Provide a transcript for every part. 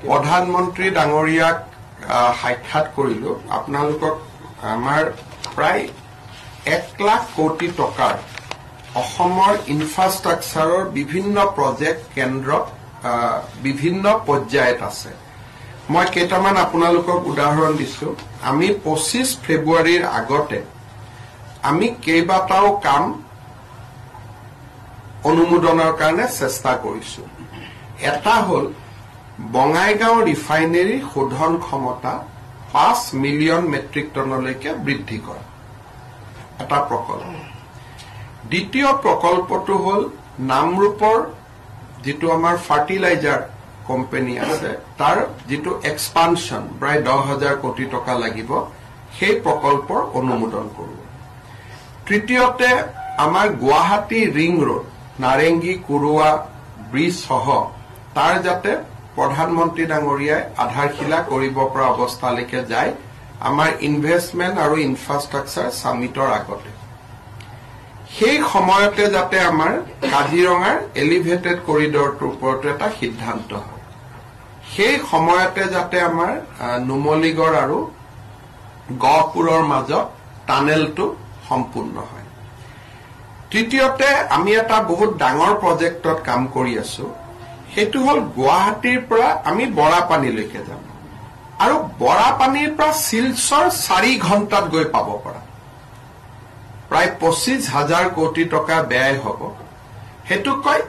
প্ৰধানমন্ত্ৰী ডাঙৰীয়াক সাক্ষাৎ কৰিলো আপোনালোকক আমাৰ প্ৰায় 1 লাখ কোটি টকাৰ অসমৰ ইনফ্ৰাষ্ট্ৰাকচাৰৰ বিভিন্ন প্ৰজেক্ট কেন্দ্ৰ বিভিন্ন পৰ্যায়ত আছে মই কেইটামান আপোনালোকক উদাহৰণ দিছো আমি 25 ফেব্ৰুৱাৰীৰ আগতে আমি কেইবাটাও কাম অনুমোদনৰ কাৰণে চেষ্টা কৰিছো এটা হল বঙাইগাঁও ৰিফাইনাৰী শোধন ক্ষমতা 5 মিলিয়ন মেট্ৰিক টনলৈকে বৃদ্ধি কৰা এটা প্ৰকল্প দ্বিতীয় প্ৰকল্পটো হল নামৰূপৰ যেটো আমাৰ ফাৰ্টিলাইজাৰ কোম্পানী আছে তাৰ যেটো এক্সপানশন প্ৰায় 10,000 কোটি টকা লাগিব সেই প্ৰকল্পৰ অনুমোদন কৰিব তৃতীয়তে আমাৰ গুৱাহাটী ৰিং ৰোড নাৰেংগী কুৰুৱা ব্ৰিজ সহ তাৰ যাতে প্ৰধানমন্ত্ৰী ডাঙৰীয়াই আধাৰশিলা কৰিব পৰা অৱস্থালৈকে যায় আমাৰ ইনভেষ্টমেন্ট আৰু ইনফ্ৰাষ্ট্ৰাকচাৰ সামিটৰ আগতে সেই সময়তে যাতে আমাৰ কাজিৰঙাৰ এলিভেটেড কৰিডৰটোৰ ওপৰত এটা সিদ্ধান্ত হয় সেই সময়তে যাতে আমাৰ নুমলীগড় আৰু গহপুৰৰ মাজত টানেলটো সম্পূৰ্ণ হয় তৃতীয়তে আমি এটা বহুত ডাঙৰ প্ৰজেক্টত কাম কৰি আছো হেতু হল গুৱাহাটীৰ পৰা আমি বৰাপানীলৈকে যাম আৰু বৰাপানীৰ পৰা শিলচৰ 4 ঘণ্টাত গৈ পাব পৰা প্ৰায় 25,000 কোটি টকা ব্যয় হ'ব হেতু কয়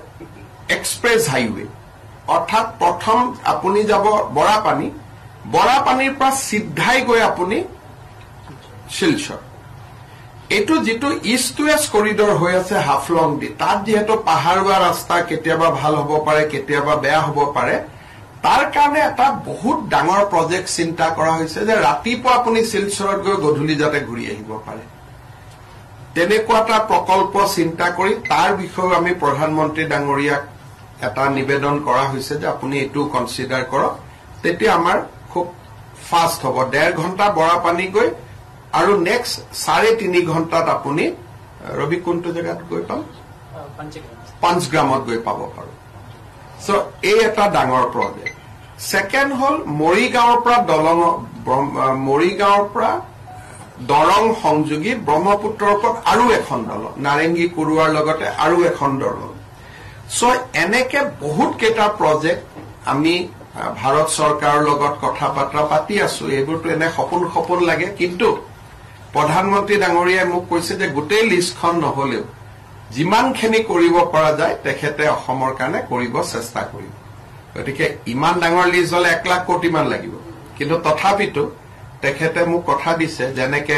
এক্সপ্ৰেছ হাইৱে অৰ্থাৎ প্ৰথম আপুনি যাব বৰাপানীৰ পৰা সিধাই গৈ আপুনি শিলচৰ এটো যেটো ইষ্ট টু ৱেষ্ট কৰিডৰ হৈ আছে হাফলং দি তাত যেহেতু পাহাৰুৱা ৰাস্তা কেতিয়াবা ভাল হ'ব পাৰে কেতিয়াবা বেয়া হ'ব পাৰে তাৰ কাৰণে এটা বহুত ডাঙৰ প্ৰজেক্ট চিন্তা কৰা হৈছে যে ৰাতিপুৱা আপুনি শিলচৰত গৈ গধূলি যাতে ঘূৰি আহিব পাৰে তেনেকুৱা এটা প্ৰকল্প চিন্তা কৰি তাৰ বিষয়ে আমি প্ৰধানমন্ত্ৰী ডাঙৰীয়াক এটা নিবেদন কৰা হৈছে যে আপুনি এটো কনসিডাৰ কৰক তেতিয়া আমাৰ খুব ফাস্ট হ'ব 1.5 ঘণ্টা বৰাপানী গৈ আৰু নেক্সট 3.5 ঘণ্টাত আপুনি ৰবি কোনটো জায়গাত গৈ পাম পঞ্চগ্ৰামত গৈ পাব পাৰো সো এই এটা ডাঙৰ প্ৰজেক্ট সেকেন্ড হল মৰিগাঁওৰ পৰা দৰং সংযোগী ব্ৰহ্মপুত্ৰৰ ওপৰত আৰু এখন দলং নাৰেংগী কুৰুৱাৰ লগতে আৰু এখন দলং সো এনেকে বহুত কেইটা প্ৰজেক্ট আমি ভাৰত চৰকাৰৰ লগত কথা পাতি আছো এইবোৰটো এনে সপোন লাগে কিন্তু প্ৰধানমন্ত্ৰী ডাঙৰীয়াই মোক কৈছে যে গোটেই লিষ্টখন নহলেও যিমানখিনি কৰিব পৰা যায় তেখেতে অসমৰ কাৰণে কৰিব চেষ্টা কৰিব গতিকে ইমান ডাঙৰ লিষ্ট হলে 1 লাখ কোটি মান লাগিব কিন্তু তথাপিতো তেখেতে মোক কথা দিছে যেনেকে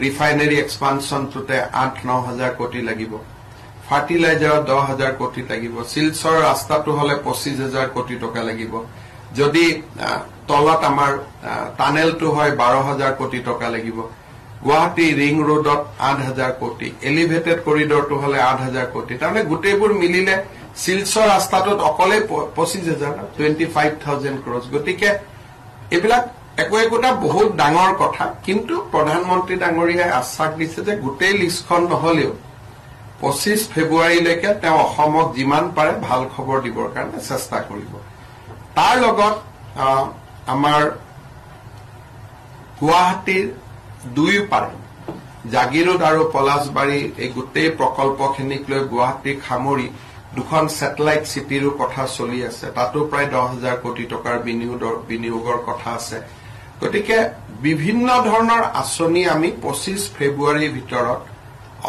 ৰিফাইনাৰী এক্সপানশনটোতে 8-9,000 কোটি লাগিব ফাৰ্টিলাইজাৰত 10,000 কোটি লাগিব শিলচৰ ৰাস্তাটো হলে 25,000 কোটি টকা লাগিব যদি তলত আমাৰ টানেলটো হয় 12,000 কোটি টকা লাগিব গুৱাহাটী ৰিং ৰোডত 8,000 কোটি এলিভেটেড কৰিডৰটো হলে 8,000 কোটি তাৰমানে গোটেইবোৰ মিলিলে শিলচৰ ৰাস্তাটোত অকলে 25,000 ক্ৰছ গতিকে এইবিলাক একোটা বহুত ডাঙৰ কথা কিন্তু প্ৰধানমন্ত্ৰী ডাঙৰীয়াই আশ্বাস দিছে যে গোটেই লিষ্টখন নহলেও 25 ফেব্ৰুৱাৰীলৈকে তেওঁ অসমক যিমান পাৰে ভাল খবৰ দিবৰ কাৰণে চেষ্টা কৰিব তাৰ লগত আমাৰ গুৱাহাটীৰ দুয়োপাৰে জাগিৰোড আৰু পলাশবাৰী এই গোটেই প্ৰকল্পখিনিক লৈ গুৱাহাটীক সামৰি দুখন স্যাটেলাইট সিটিৰো কথা চলি আছে তাতো প্ৰায় 10,000 কোটি টকাৰ বিনিয়োগৰ কথা আছে গতিকে বিভিন্ন ধৰণৰ আঁচনি আমি 25 ফেব্ৰুৱাৰীৰ ভিতৰত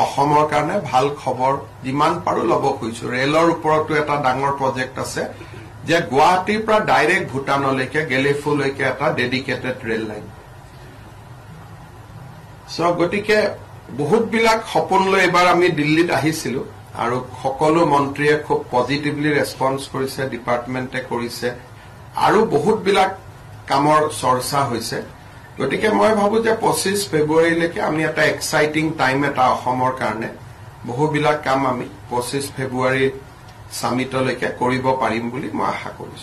অসমৰ কাৰণে ভাল খবৰ যিমান পাৰো লব খুজিছো ৰেলৰ ওপৰতো এটা ডাঙৰ প্ৰজেক্ট আছে যে গুৱাহাটীৰ পৰা ডাইৰেক্ট ভূটানলৈকে গেলেফুলৈকে এটা ডেডিকেটেড ৰেল লাইন সো গতিকে বহুত বিলাক সপোন লৈ এবাৰ আমি দিল্লীত আহিছিলো আৰু সকলো মন্ত্ৰীয়ে খুব পজিটিভলি ৰেসপন্স কৰিছে ডিপাৰ্টমেন্টে কৰিছে আৰু বহুত বিলাক কামৰ চৰ্চা হৈছে গতিকে মই ভাবো যে 25 ফেব্ৰুৱাৰীলৈকে আমি এটা এক্সাইটিং টাইম এটা অসমৰ কাৰণে বহুবিলাক কাম আমি 25 ফেব্ৰুৱাৰী সামিটলৈকে কৰিব পাৰিম বুলি মই আশা কৰিছো